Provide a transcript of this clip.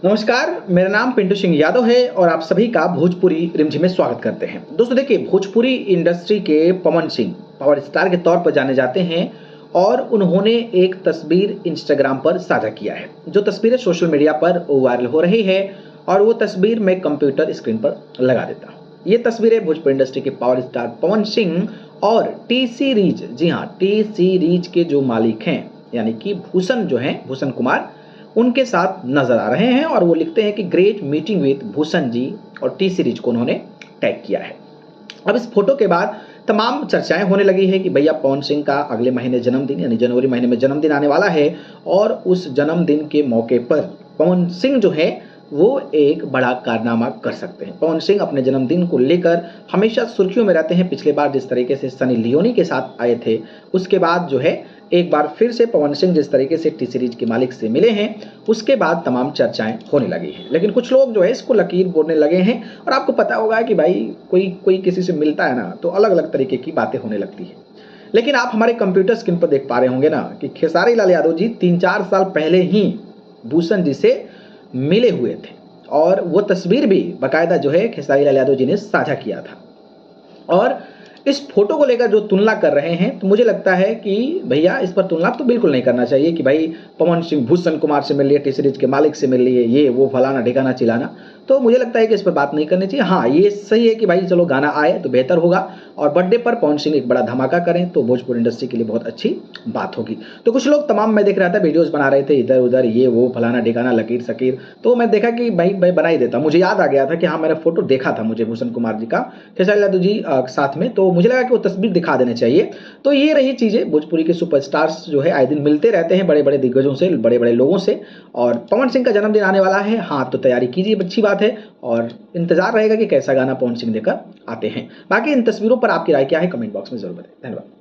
नमस्कार, मेरा नाम पिंटू सिंह यादव है और आप सभी का भोजपुरी रिमझिम में स्वागत करते हैं। दोस्तों देखिए, भोजपुरी इंडस्ट्री के पवन सिंह पावर स्टार के तौर पर जाने जाते हैं और उन्होंने एक तस्वीर इंस्टाग्राम पर साझा किया है। जो तस्वीरें सोशल मीडिया पर वायरल हो रही है और वो तस्वीर मैं कंप्यूटर स्क्रीन पर लगा देता हूँ। ये तस्वीरें भोजपुरी इंडस्ट्री के पावर स्टार पवन सिंह और टी सीरीज, जी हाँ, टी सीरीज के जो मालिक हैं यानी कि भूषण जो हैं, भूषण कुमार, उनके साथ नजर आ रहे हैं और वो लिखते हैं कि great meeting with Bhushan ji और टी सीरीज को उन्होंने टैग किया है। अब इस फोटो के बाद तमाम चर्चाएं होने लगी है कि भैया पवन सिंह का अगले महीने जन्मदिन यानी जनवरी महीने में जन्मदिन आने वाला है और उस जन्मदिन के मौके पर पवन सिंह जो है वो एक बड़ा कारनामा कर सकते हैं। पवन सिंह अपने जन्मदिन को लेकर हमेशा सुर्खियों में रहते हैं। पिछले बार जिस तरीके से सनी लियोनी के साथ आए थे, उसके बाद जो है एक बार फिर से पवन सिंह जिस तरीके से टी सीरीज के मालिक से मिले हैं, उसके बाद तमाम चर्चाएं होने लगी हैं। लेकिन कुछ लोग जो है इसको लकीर बोलने लगे हैं और आपको पता होगा कि भाई कोई किसी से मिलता है ना तो अलग अलग तरीके की बातें होने लगती है। लेकिन आप हमारे कंप्यूटर स्क्रीन पर देख पा रहे होंगे ना कि खेसारी लाल यादव जी 3-4 साल पहले ही भूषण जी से मिले हुए थे और वो तस्वीर भी बाकायदा जो है खेसारी लाल यादव जी ने साझा किया था। और इस फोटो को लेकर जो तुलना कर रहे हैं तो मुझे लगता है कि भैया इस पर तुलना तो बिल्कुल नहीं करना चाहिए कि भाई पवन सिंह भूषण कुमार से मिल लिए, टी सीरीज के मालिक से मिल लिए, ये वो फलाना ढिकाना चिलाना। तो मुझे लगता है कि इस पर बात नहीं करनी चाहिए। हाँ, ये सही है कि भाई चलो गाना आए तो बेहतर होगा और बर्थडे पर पवन सिंह एक बड़ा धमाका करें तो भोजपुरी इंडस्ट्री के लिए बहुत अच्छी बात होगी। तो कुछ लोग तमाम मैं देख रहा था वीडियोस बना रहे थे इधर उधर, ये वो फलाना ढिकाना लकीर सकीर, तो मैं देखा कि भाई बना ही देता। मुझे याद आ गया था कि हाँ, मैंने फोटो देखा था मुझे भूषण कुमार जी का खेसारी यादव जी साथ में, तो मुझे लगा कि वो तस्वीर दिखा देने चाहिए। तो ये रही चीज़ें, भोजपुरी के सुपरस्टार्स जो है आए दिन मिलते रहते हैं बड़े बड़े दिग्गजों से, बड़े बड़े लोगों से। और पवन सिंह का जन्मदिन आने वाला है, हाँ, तो तैयारी कीजिए, अच्छी बात है और इंतजार रहेगा कि कैसा गाना पवन सिंह लेकर आते हैं। बाकी इन तस्वीरों पर आपकी राय क्या है, कमेंट बॉक्स में जरूर बताएं। धन्यवाद।